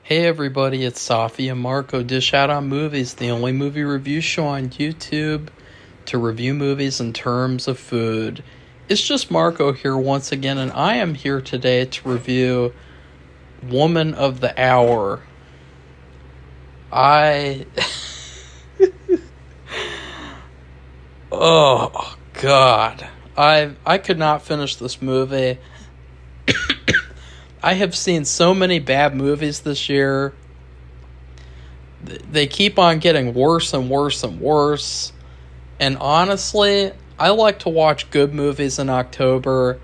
Hey everybody, it's Safi and Marco Dish Out on Movies, the only movie review show on YouTube to review movies in terms of food. It's just Marco here once again, and I am here today to review Woman of the Hour. Oh God. I could not finish this movie. I have seen so many bad movies this year. They keep on getting worse and worse and worse. And honestly, I like to watch good movies in October,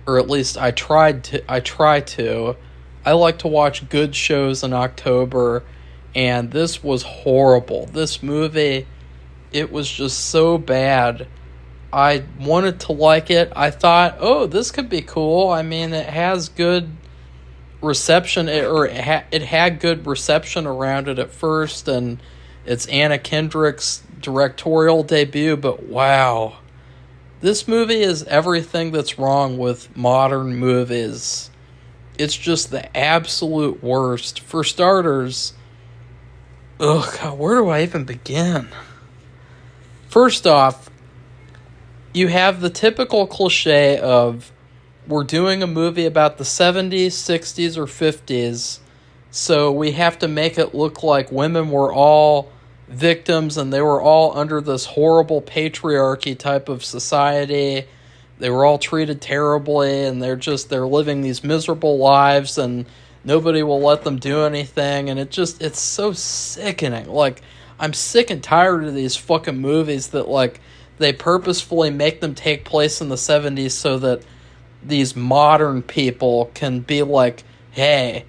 or at least I try to. I like to watch good shows in October, and this was horrible. This movie, it was just so bad. I wanted to like it. I thought, oh, this could be cool. I mean, it has good reception, it had good reception around it at first, and it's Anna Kendrick's directorial debut, but wow. This movie is everything that's wrong with modern movies. It's just the absolute worst. For starters, oh God, where do I even begin? First off, you have the typical cliche of we're doing a movie about the 70s, 60s, or 50s, so we have to make it look like women were all victims and they were all under this horrible patriarchy type of society. They were all treated terribly, and they're living these miserable lives, and nobody will let them do anything, and it's so sickening. Like, I'm sick and tired of these fucking movies that, like, they purposefully make them take place in the 70s so that these modern people can be like, hey,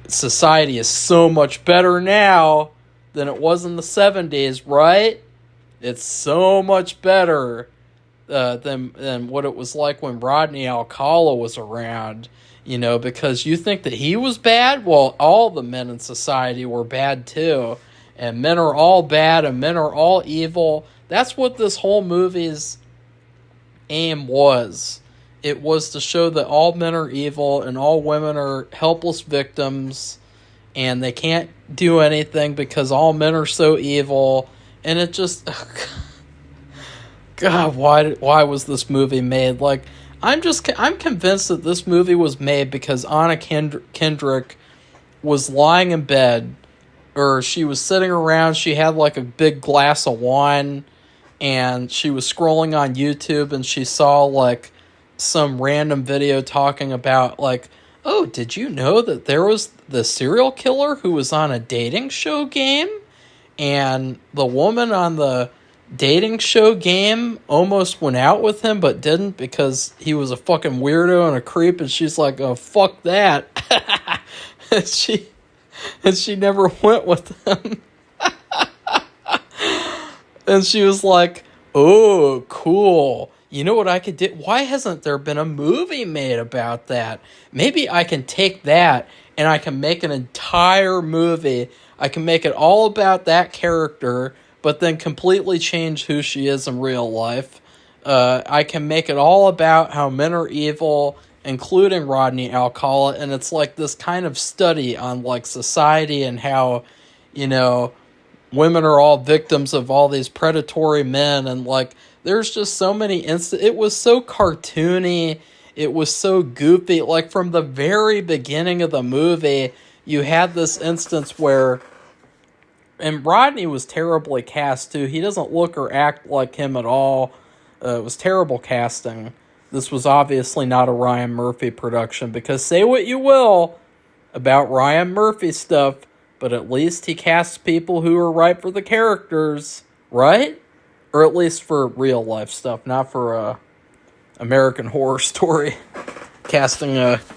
society is so much better now than it was in the 70s, right? It's so much better than what it was like when Rodney Alcala was around, because you think that he was bad? Well, all the men in society were bad too, and men are all bad and men are all evil. That's what this whole movie's aim was. It was to show that all men are evil and all women are helpless victims, and they can't do anything because all men are so evil. And it just, God, why was this movie made? Like, I'm convinced that this movie was made because Anna Kendrick was lying in bed, or she was sitting around. She had like a big glass of wine, and she was scrolling on YouTube, and she saw like some random video talking about, like, oh, did you know that there was the serial killer who was on a dating show game, and the woman on the dating show game almost went out with him but didn't because he was a fucking weirdo and a creep, and she's like, oh, fuck that. and she never went with him. And she was like, oh, cool. You know what I could do? Why hasn't there been a movie made about that? Maybe I can take that and I can make an entire movie. I can make it all about that character, but then completely change who she is in real life. I can make it all about how men are evil, including Rodney Alcala, and it's like this kind of study on, like, society and how, women are all victims of all these predatory men, and, like, there's just so many it was so cartoony, it was so goofy. Like, from the very beginning of the movie, you had this instance where, and Rodney was terribly cast too. He doesn't look or act like him at all. It was terrible casting. This was obviously not a Ryan Murphy production, because say what you will about Ryan Murphy stuff, but at least he casts people who are right for the characters, right? Or at least for real life stuff, not for American Horror Story. Casting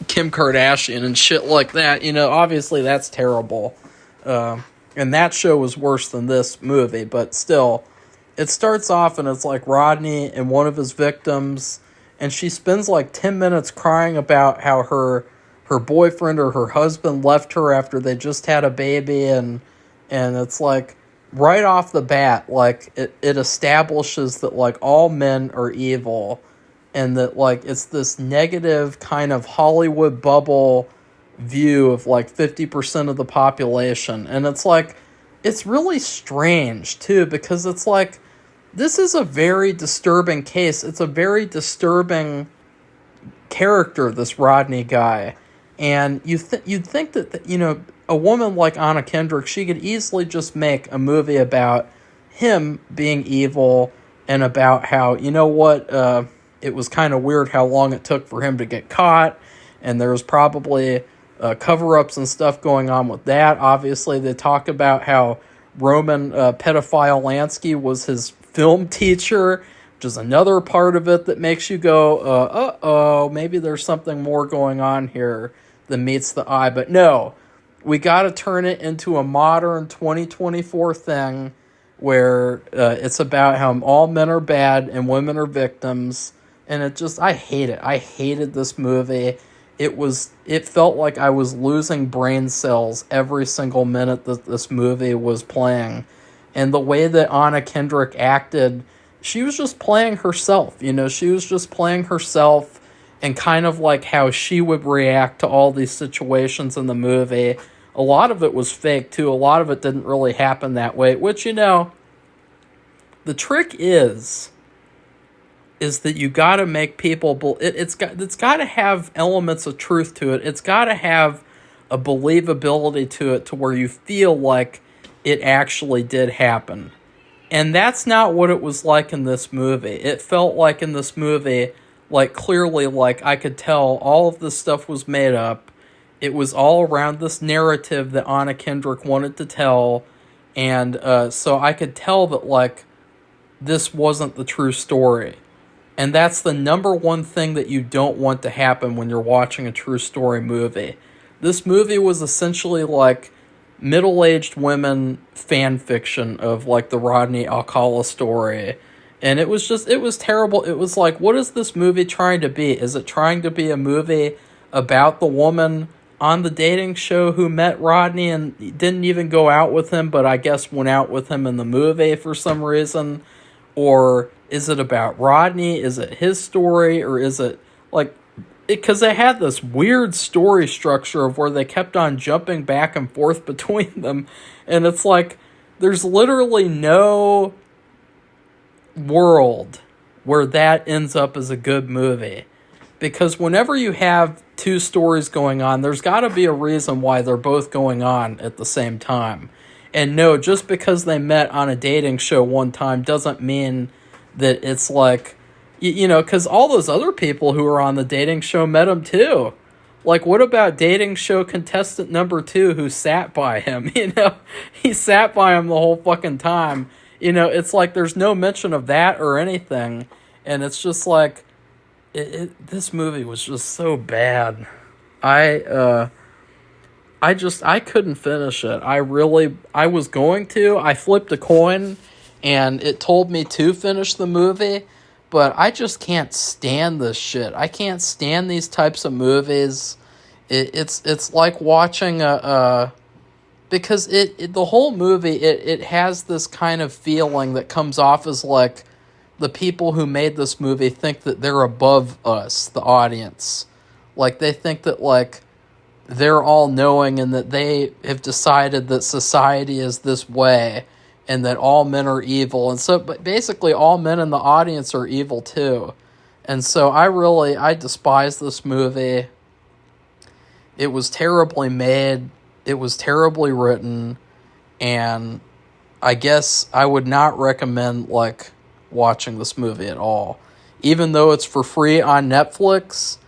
Kim Kardashian and shit like that. Obviously that's terrible. And that show was worse than this movie, but still. It starts off and it's like Rodney and one of his victims, and she spends like 10 minutes crying about how her boyfriend or her husband left her after they just had a baby, and it's like, right off the bat, like, it establishes that, like, all men are evil, and that, like, it's this negative kind of Hollywood bubble view of like 50% of the population. And it's like, it's really strange too, because it's like, this is a very disturbing case. It's a very disturbing character, this Rodney guy. And you'd think that, you know, a woman like Anna Kendrick, she could easily just make a movie about him being evil and about how, you know what, it was kind of weird how long it took for him to get caught, and there was probably cover-ups and stuff going on with that. Obviously, they talk about how Roman pedophile Lansky was his film teacher, which is another part of it that makes you go, uh-oh, maybe there's something more going on here than meets the eye. But no, we got to turn it into a modern 2024 thing where it's about how all men are bad and women are victims. And it just, I hate it. I hated this movie. It felt like I was losing brain cells every single minute that this movie was playing. And the way that Anna Kendrick acted, she was just playing herself. You know, she was just playing herself, and kind of like how she would react to all these situations in the movie. A lot of it was fake, too. A lot of it didn't really happen that way, which, you know, the trick is that you got to make people... It's got to have elements of truth to it. It's got to have a believability to it to where you feel like it actually did happen. And that's not what it was like in this movie. It felt like in this movie, like clearly, like I could tell all of this stuff was made up. It was all around this narrative that Anna Kendrick wanted to tell. And so I could tell that, like, this wasn't the true story. And that's the number one thing that you don't want to happen when you're watching a true story movie. This movie was essentially like middle-aged women fan fiction of like the Rodney Alcala story. And it was terrible. It was like, what is this movie trying to be? Is it trying to be a movie about the woman on the dating show who met Rodney and didn't even go out with him, but I guess went out with him in the movie for some reason? Or is it about Rodney? Is it his story? Or is it like... Because they had this weird story structure of where they kept on jumping back and forth between them. And it's like, there's literally no world where that ends up as a good movie. Because whenever you have two stories going on, there's got to be a reason why they're both going on at the same time. And no, just because they met on a dating show one time doesn't mean that it's like, you know, because all those other people who were on the dating show met him too. Like, what about dating show contestant number 2 who sat by him? You know, he sat by him the whole fucking time. You know, it's like there's no mention of that or anything. And it's just like, this movie was just so bad. I couldn't finish it. I was going to. I flipped a coin, and it told me to finish the movie, but I just can't stand this shit. I can't stand these types of movies. It's like watching because the whole movie, it has this kind of feeling that comes off as like the people who made this movie think that they're above us, the audience. Like, they think that, like, they're all knowing and that they have decided that society is this way and that all men are evil. And so, but basically all men in the audience are evil too. And so I despise this movie. It was terribly made. It was terribly written. And I guess I would not recommend, like, watching this movie at all. Even though it's for free on Netflix,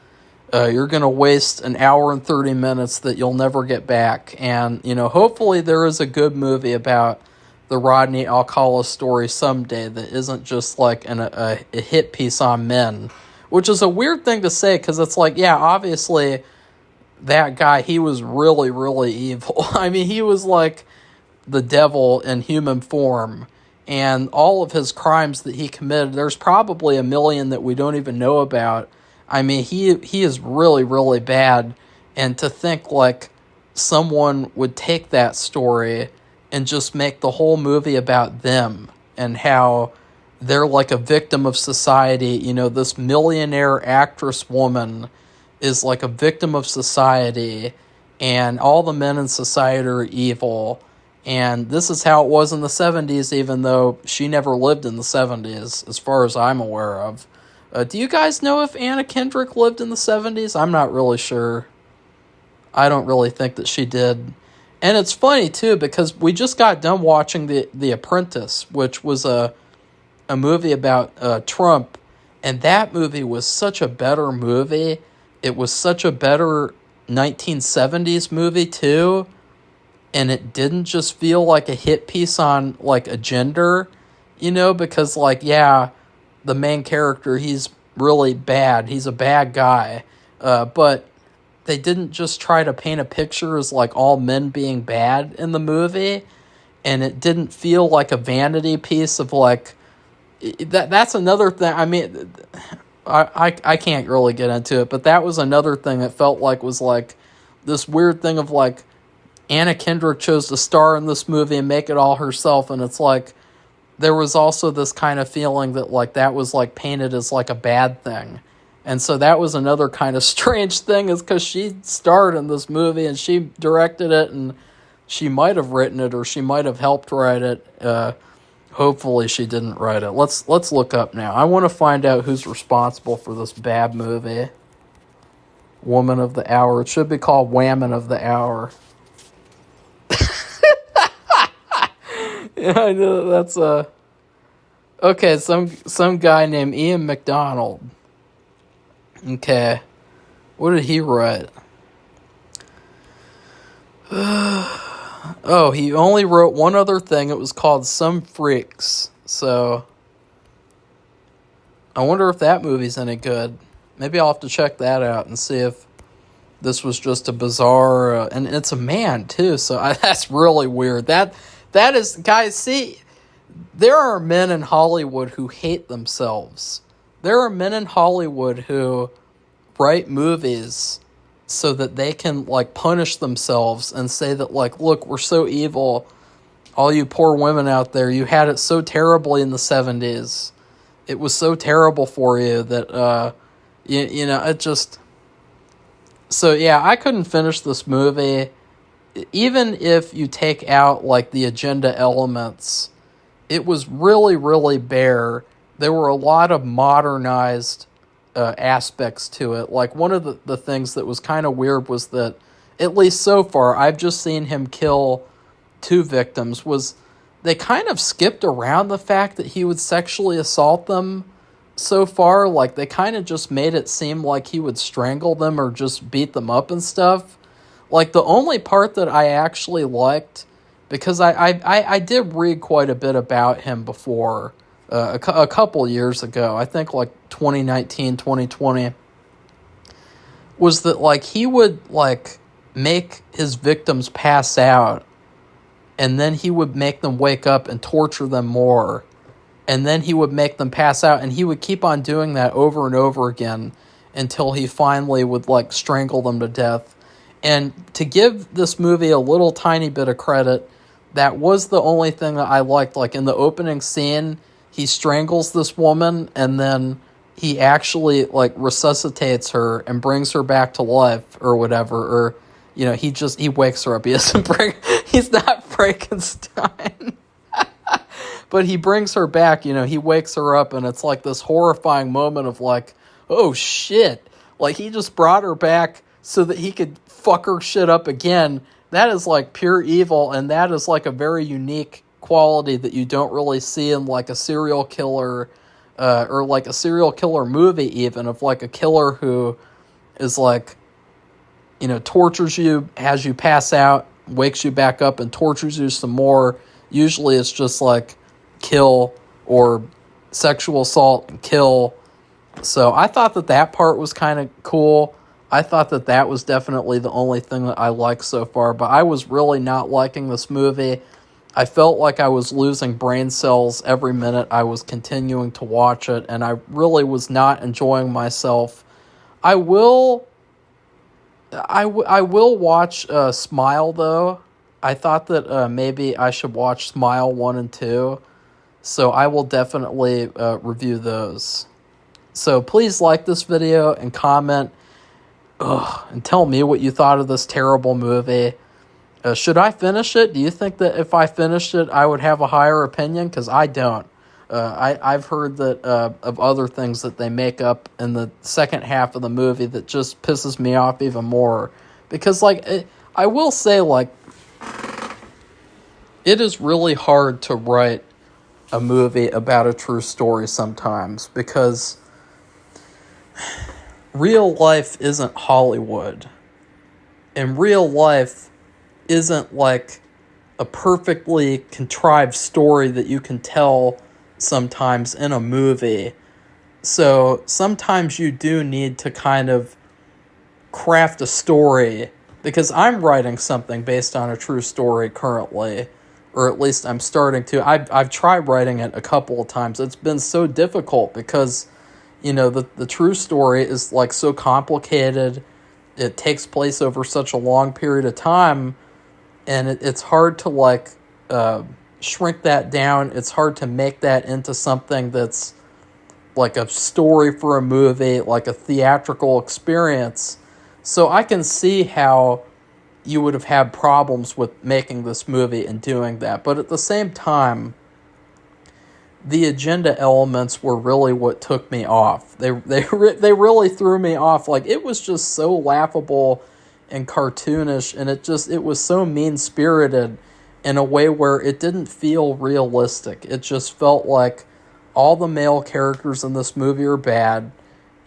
you're going to waste an hour and 30 minutes that you'll never get back. And, you know, hopefully there is a good movie about the Rodney Alcala story someday that isn't just like a hit piece on men. Which is a weird thing to say, because it's like, yeah, obviously that guy, he was really, really evil. I mean, he was like the devil in human form. And all of his crimes that he committed, there's probably a million that we don't even know about. I mean, he is really, really bad. And to think, like, someone would take that story and just make the whole movie about them and how they're like a victim of society. You know, this millionaire actress woman is like a victim of society, and all the men in society are evil. And this is how it was in the 70s, even though she never lived in the 70s, as far as I'm aware of. Do you guys know if Anna Kendrick lived in the 70s? I'm not really sure. I don't really think that she did. And it's funny, too, because we just got done watching The Apprentice, which was a movie about Trump. And that movie was such a better movie. It was such a better 1970s movie, too. And it didn't just feel like a hit piece on, like, a gender, because, like, yeah, the main character, he's really bad. He's a bad guy. But they didn't just try to paint a picture as, like, all men being bad in the movie. And it didn't feel like a vanity piece of, like, that's another thing. I mean, I can't really get into it, but that was another thing that felt like was, like, this weird thing of, like, Anna Kendrick chose to star in this movie and make it all herself, and it's like there was also this kind of feeling that, like, that was, like, painted as, like, a bad thing. And so that was another kind of strange thing, is because she starred in this movie and she directed it, and she might have written it or she might have helped write it. Hopefully she didn't write it. Let's look up now. I want to find out who's responsible for this bad movie. Woman of the Hour. It should be called Wahman of the Hour. Yeah, I know that's okay, some guy named Ian McDonald. Okay. What did he write? Oh, he only wrote one other thing. It was called Some Freaks. So I wonder if that movie's any good. Maybe I'll have to check that out and see if this was just a bizarre... and it's a man, too, so that's really weird. That is... Guys, see, there are men in Hollywood who hate themselves. There are men in Hollywood who write movies so that they can, like, punish themselves and say that, like, look, we're so evil. All you poor women out there, you had it so terribly in the 70s. It was so terrible for you that, you know, it just... So, yeah, I couldn't finish this movie. Even if you take out, like, the agenda elements, it was really, really bare. There were a lot of modernized aspects to it. Like, one of the things that was kind of weird was that, at least so far, I've just seen him kill 2 victims, was they kind of skipped around the fact that he would sexually assault them so far. Like, they kind of just made it seem like he would strangle them or just beat them up and stuff. Like, the only part that I actually liked, because I did read quite a bit about him before, a couple years ago, I think like 2019, 2020, was that, like, he would, like, make his victims pass out, and then he would make them wake up and torture them more, and then he would make them pass out, and he would keep on doing that over and over again until he finally would, like, strangle them to death. And to give this movie a little tiny bit of credit, that was the only thing that I liked. Like, in the opening scene, he strangles this woman, and then he actually, like, resuscitates her and brings her back to life or whatever. Or, you know, he wakes her up. He's not Frankenstein. But he brings her back, you know, he wakes her up, and it's like this horrifying moment of, like, oh shit. Like, he just brought her back so that he could fuck her shit up again. That is, like, pure evil, and that is, like, a very unique quality that you don't really see in, like, a serial killer, or, like, a serial killer movie even, of, like, a killer who is, like, you know, tortures you, has you pass out, wakes you back up, and tortures you some more. Usually it's just, like, kill or sexual assault and kill. So I thought that part was kind of cool. I thought that was definitely the only thing that I liked so far, but I was really not liking this movie. I felt like I was losing brain cells every minute I was continuing to watch it, and I really was not enjoying myself. I will watch Smile, though. I thought that maybe I should watch Smile 1 and 2, so I will definitely review those. So please like this video and comment. Ugh, and tell me what you thought of this terrible movie. Should I finish it? Do you think that if I finished it, I would have a higher opinion? Because I don't. I've heard that of other things that they make up in the second half of the movie that just pisses me off even more. Because, like, I will say, like, it is really hard to write a movie about a true story sometimes because real life isn't Hollywood. And real life isn't like a perfectly contrived story that you can tell sometimes in a movie. So sometimes you do need to kind of craft a story, because I'm writing something based on a true story currently, or at least I'm starting to. I've tried writing it a couple of times. It's been so difficult because, you know, the true story is like so complicated. It takes place over such a long period of time, and it's hard to like shrink that down. It's hard to make that into something that's like a story for a movie, like a theatrical experience. So I can see how you would have had problems with making this movie and doing that. But at the same time, the agenda elements were really what took me off. They really threw me off. Like, it was just so laughable and cartoonish, and it was so mean-spirited in a way where it didn't feel realistic. It just felt like all the male characters in this movie are bad,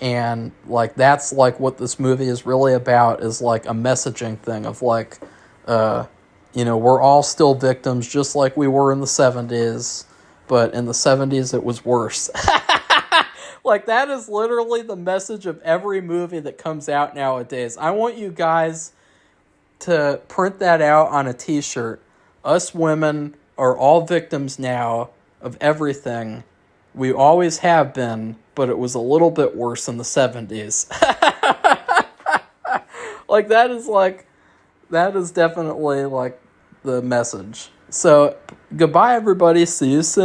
and like that's like what this movie is really about, is like a messaging thing of like, we're all still victims just like we were in the 70s, but in the 70s it was worse. Like, that is literally the message of every movie that comes out nowadays. I want you guys to print that out on a t-shirt. Us women are all victims now of everything. We always have been, but it was a little bit worse in the 70s. Like, that is definitely like the message. So, goodbye everybody. See you soon.